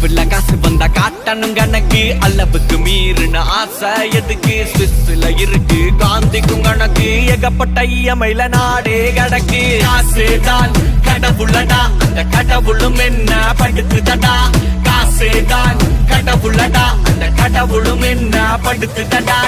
கனவுல காசு வந்தா காட்டணும் கணக்கு அளவுக்கு மீறின ஆசை எதுக்கு ஸ்விஸ்ல இருக்கு காந்திக்கும் கணக்கு ஏகப்பட்ட இயமையில நாடே கடக்கு காசுதான் கடவுளடா அந்த கடவுளும் என்ன படுத்துதடா காசுதான் கடவுளடா அந்த கடவுளும் என்ன படுத்துதடா